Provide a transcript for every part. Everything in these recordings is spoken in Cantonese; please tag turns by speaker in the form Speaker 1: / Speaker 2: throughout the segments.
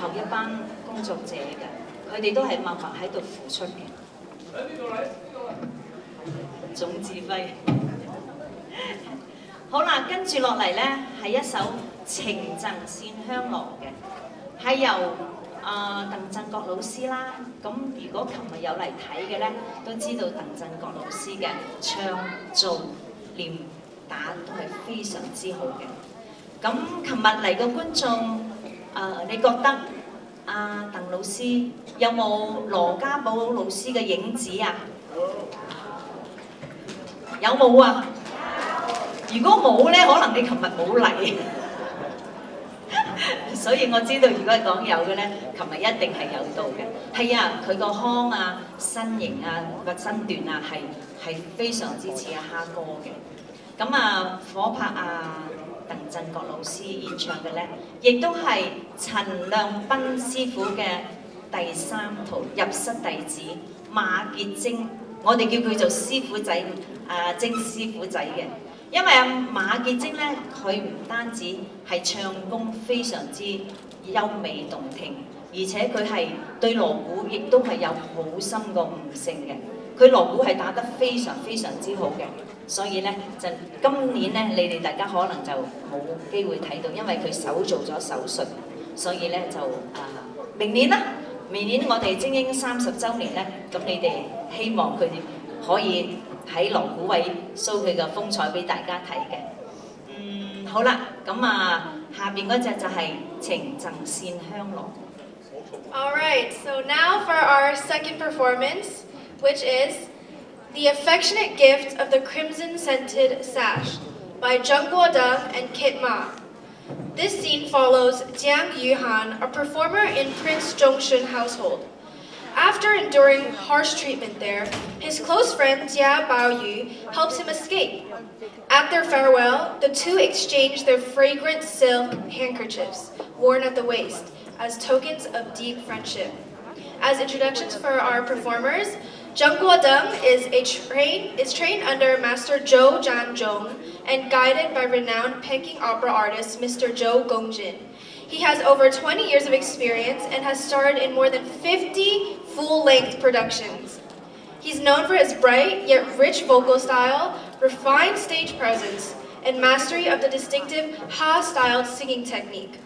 Speaker 1: 後一班工作者嘅，佢哋都係默默喺度付出嘅。總指揮。好啦，跟住落嚟呢係一首《情贈線香羅》嘅，係由鄧振國老師啦。咁如果琴日有嚟睇嘅呢，都知道鄧振國老師嘅唱做念打都係非常之好嘅。咁琴日嚟嘅觀眾，你覺得鄧老師有冇羅家寶老師嘅影子啊？有冇啊？如果冇咧，可能你琴日冇嚟，所以我知道如果係講有嘅咧，琴日一定係有到嘅。係啊，佢個腔啊、身形啊、個身段啊，係非常之似阿蝦哥嘅。咁火拍鄧振國老師演唱嘅咧，亦都係陳亮斌師傅嘅第三徒入室弟子馬傑晶，我哋叫佢做師傅仔，晶師傅仔嘅。因為馬傑晶咧，佢唔單止係唱功非常之優美動聽，而且佢係對鑼鼓亦都係有好深個悟性嘅。佢鑼鼓係打得非常非常之好嘅，所以咧就今年咧，你哋大家可能就冇機會睇到，因為佢手做咗手術，所以咧就明年啦，明年我哋精英30週年咧，咁你哋希望佢哋可以喺鑼鼓位 show 佢嘅風采俾大家睇嘅。好啦，咁下邊嗰隻就係情贈線香羅。
Speaker 2: Alright, so now for our second performance, which is The Affectionate Gift of the Crimson Scented Sash by Zheng Guodeng and Kit Ma. This scene follows Jiang Yuhan, a performer in Prince Zhongshun household. After enduring harsh treatment there, his close friend Jia Baoyu helps him escape. At their farewell, the two exchange their fragrant silk handkerchiefs, worn at the waist, as tokens of deep friendship. As introductions for our performers, Zheng Guodeng is trained under Master Zhou Zhanzhong and guided by renowned Peking opera artist Mr. Zhou Gongjin. He has over 20 years of experience and has starred in more than 50 full-length productions. He's known for his bright yet rich vocal style, refined stage presence, and mastery of the distinctive Ha-styled singing technique.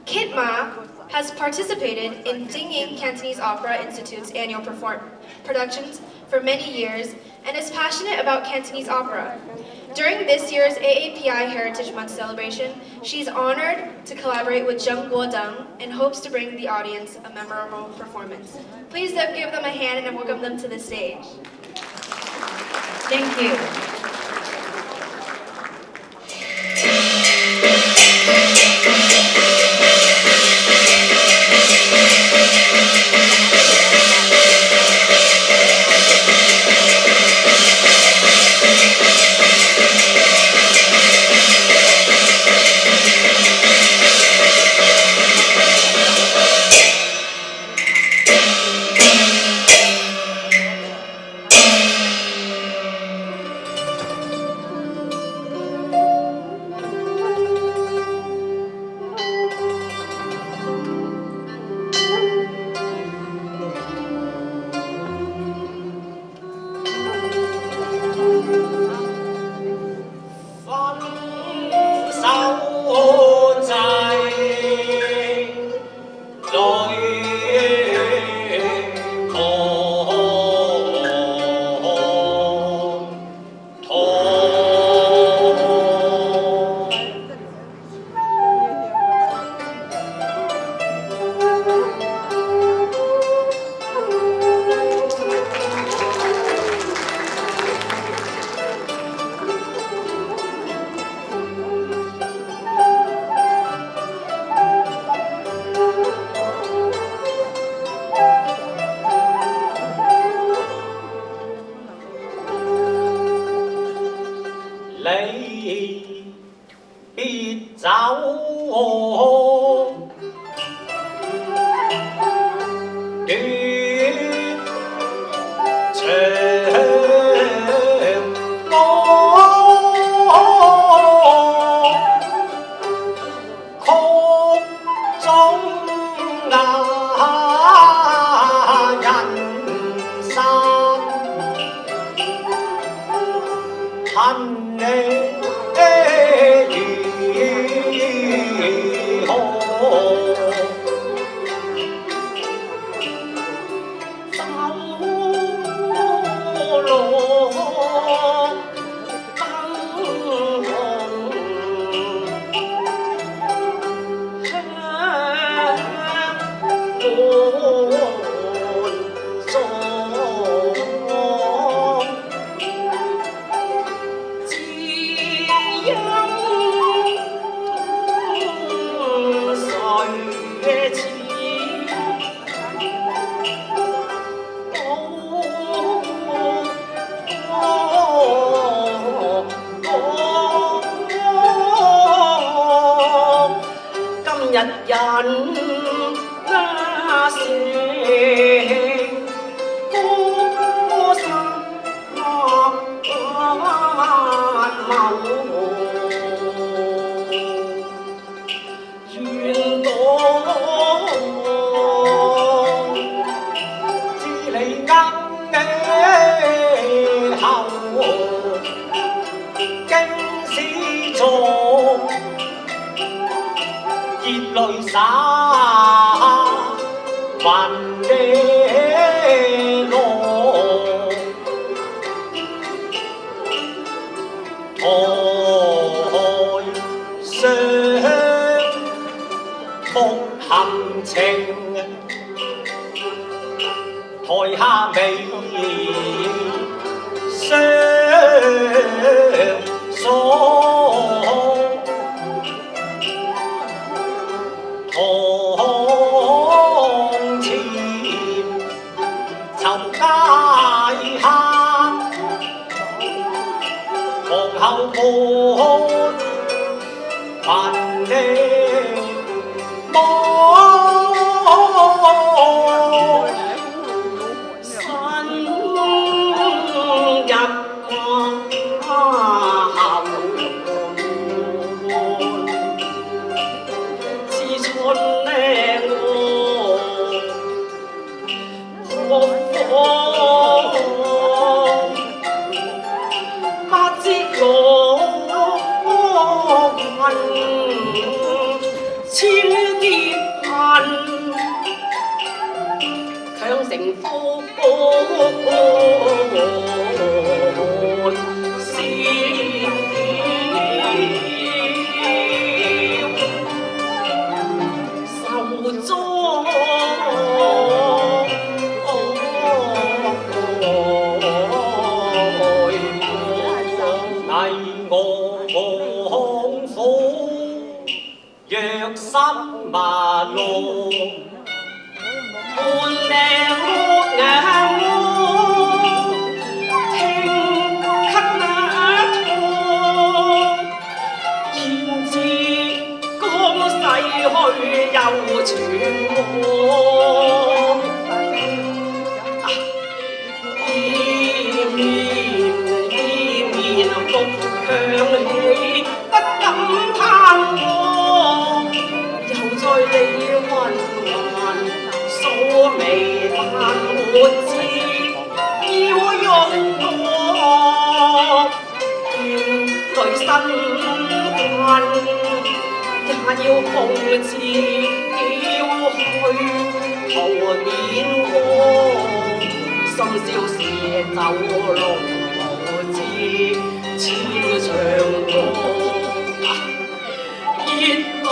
Speaker 2: Kit Ma has participated in Jingying Cantonese Opera Institute's annual productions for many years and is passionate about Cantonese opera. During this year's AAPI Heritage Month celebration, she's honored to collaborate with Zheng Guodeng and hopes to bring the audience a memorable performance. Please give them a hand and welcome them to the stage.
Speaker 1: Thank you.
Speaker 3: 人生，恨你如何？走路燈紅香滿座，只因誰似今日人那些高山脈某，願當知你啱你後，經史座。熱淚灑，還的落，台上哭含情，台下眉相鎖。堂前尋街客，皇后伴群的望，新入後。不知我困千劫恨，強成福笑受災。若心麻木，半命眼窩，聽咳那痛，現自剛逝去又傳我。依面復強氣，不敢貪我。在你溫環鎖眉但沒知，要用我怨淚身困，也要奉旨要去逃免禍，深宵時走路無知千丈歌，熱淚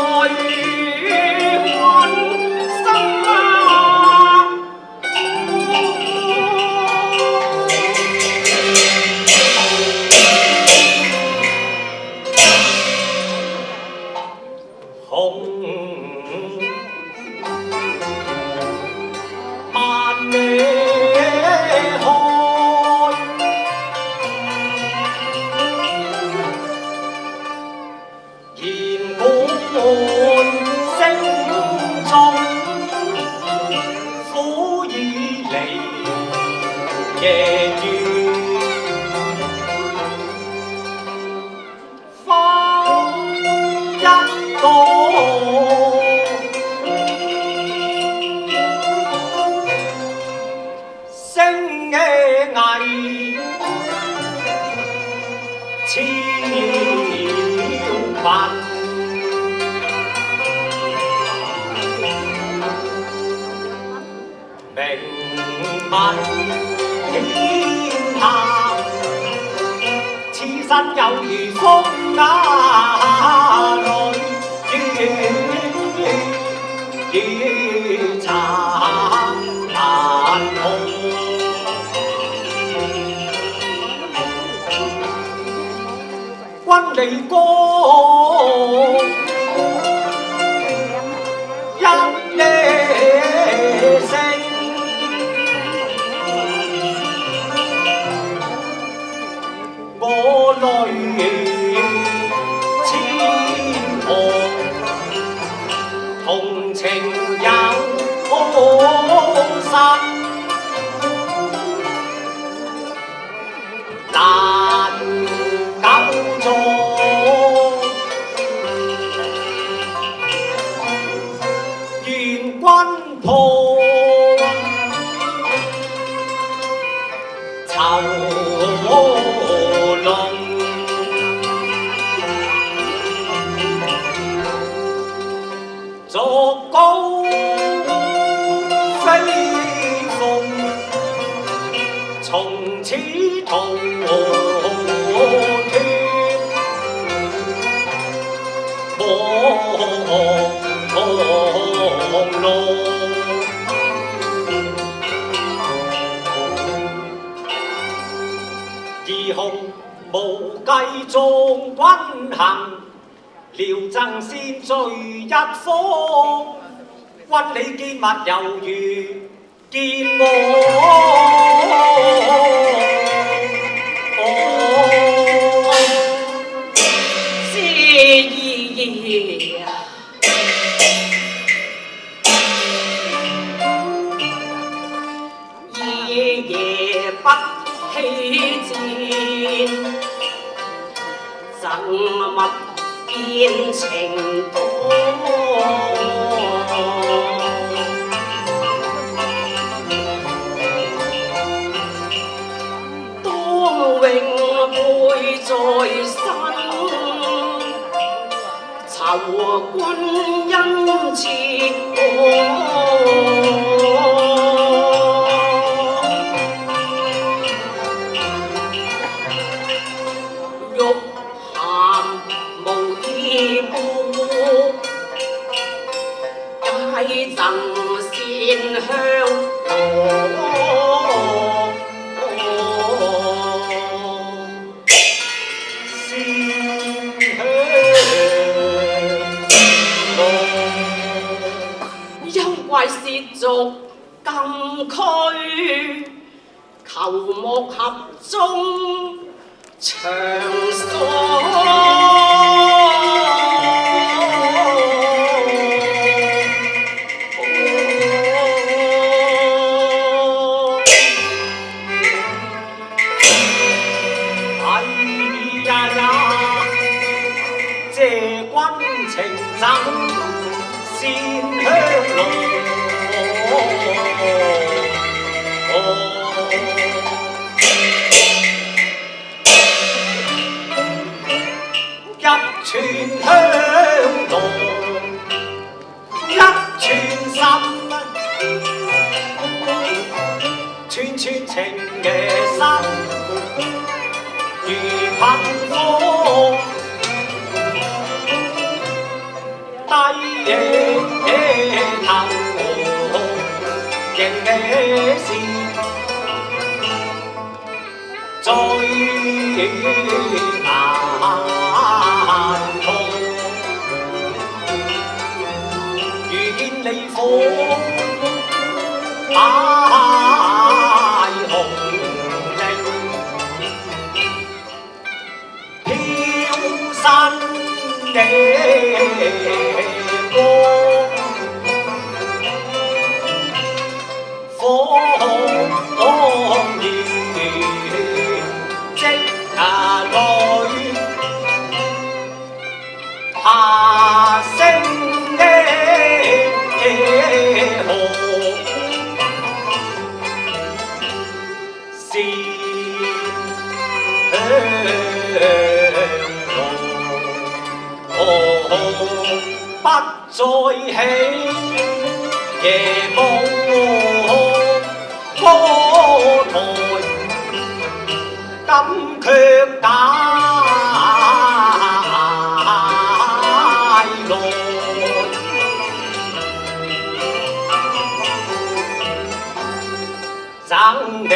Speaker 3: 天下，此身有如風雅淚，如殘紅。君你歌，因你聲，我淚千行，同情有心，難久坐。願君抱囚籠，逐高飛鳳，從此逃脱茫路。義雄無計縱軍行，遼爭先聚一方，君你見物猶如見我。
Speaker 1: 是意
Speaker 3: 夜不欺戰，贈物變情多。當永背在身，酬君恩賜我。贈線香羅，線香羅，憂怪褻瀆禁區，求木盒中長鎖。謝君情贈線香羅，一串香羅，一串心，串串情嘅心，如噴火。低野頭仍嘅是最難逃，遇見你火大紅翎，飄身你。火光燃，即下淚下聲的河，是香路。不再起夜幕。卻解來。爭地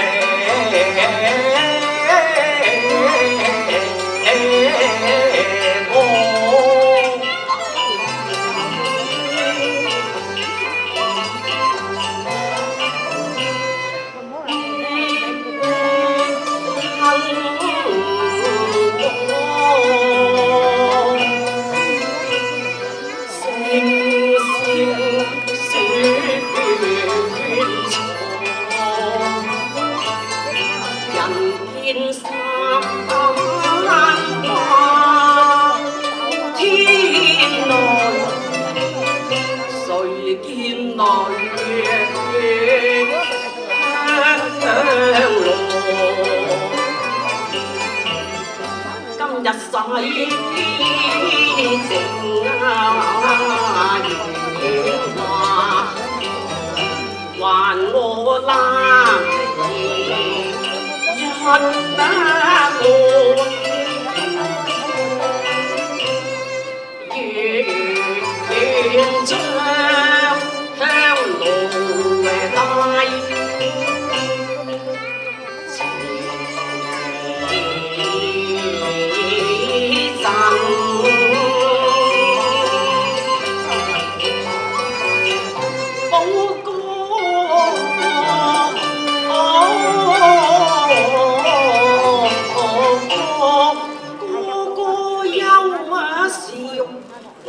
Speaker 3: 今日洗淨啊，話還我啦，一得我願將香爐帶。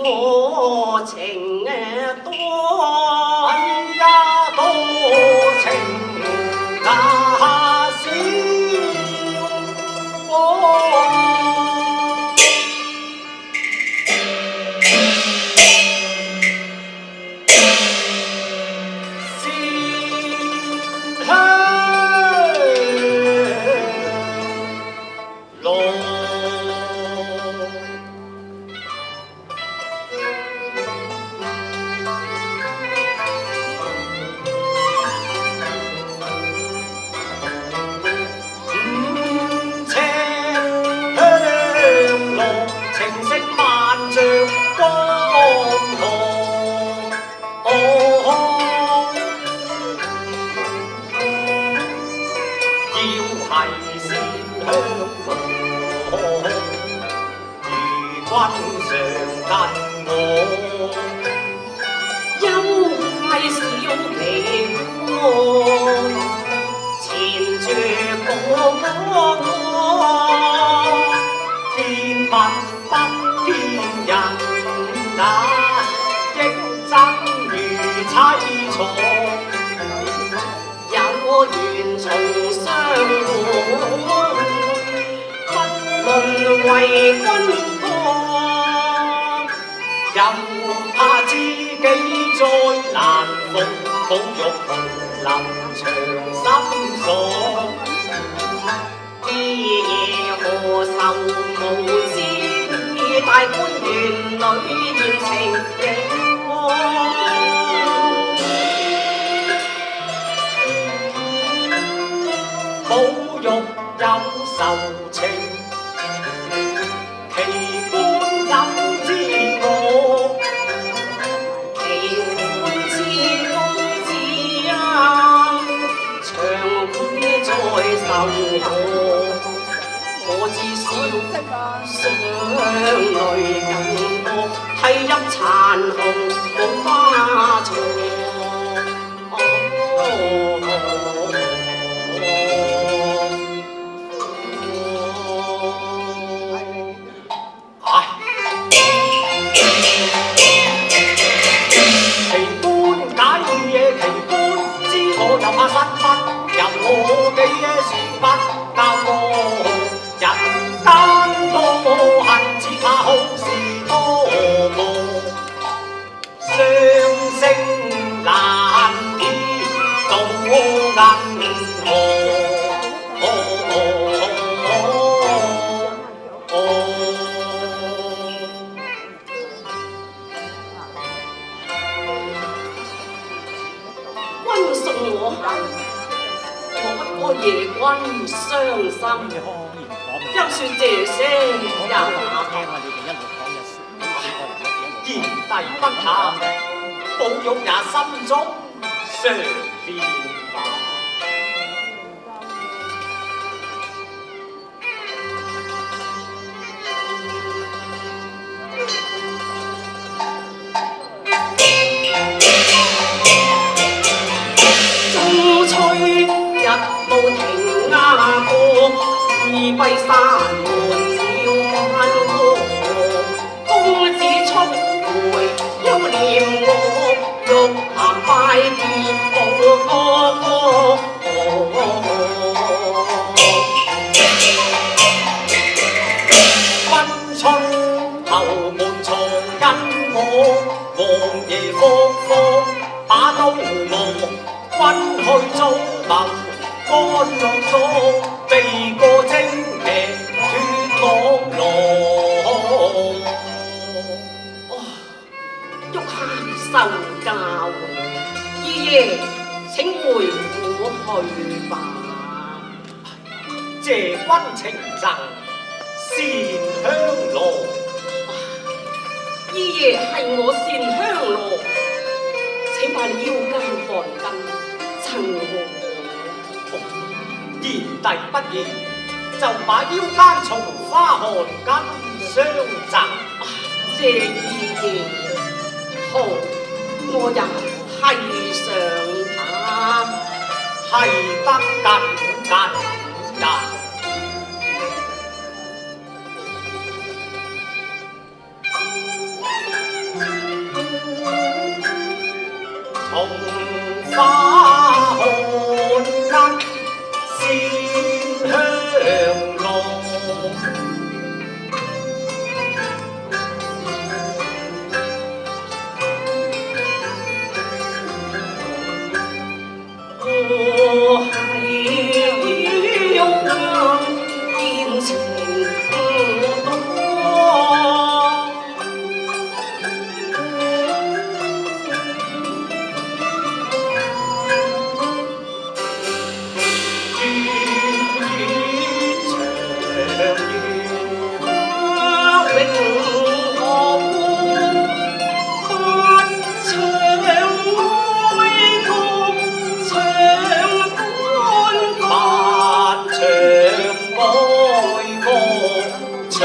Speaker 3: 我情多呀，多情那少我。君常跟我，因為小奇歌，纏住我，見物不見人那益真如凄楚，有緣重相會，不論為君。又怕知己再難逢，保育同林長心鎖。啲夜何愁無知，大觀園裏現情景。保育有愁情。我至少相淚更多，替入殘紅冇花錯。奇觀解夜奇觀，知我又怕失分，任我嘅説法。教我人間多恨，只怕好事多磨，雙星難見到銀河。君送我行，我不過夜君傷心。
Speaker 4: 因說這些也
Speaker 3: 賢弟不談，寶玉也心中常變化。
Speaker 4: 中吹日暮停鴉歌，二閉山門了關河。公子速回休念我，玉函拜別報哥。
Speaker 3: 君出後門藏因我，王爺復課把刀磨。君去早謀安樂所，避過征劇脱網羅。
Speaker 4: 玉函受教，二爺請回府去吧。
Speaker 3: 謝君情贈線香羅，
Speaker 4: 二爺係我線香羅，請把你腰間汗巾襯我。
Speaker 3: 賢弟不言，就把腰間松花汗巾相贈。
Speaker 4: 謝二爺，好，我也係上他。
Speaker 3: 係得緊緊呀！松花汗巾線香羅，
Speaker 4: 我係玉眼見情多。
Speaker 3: 長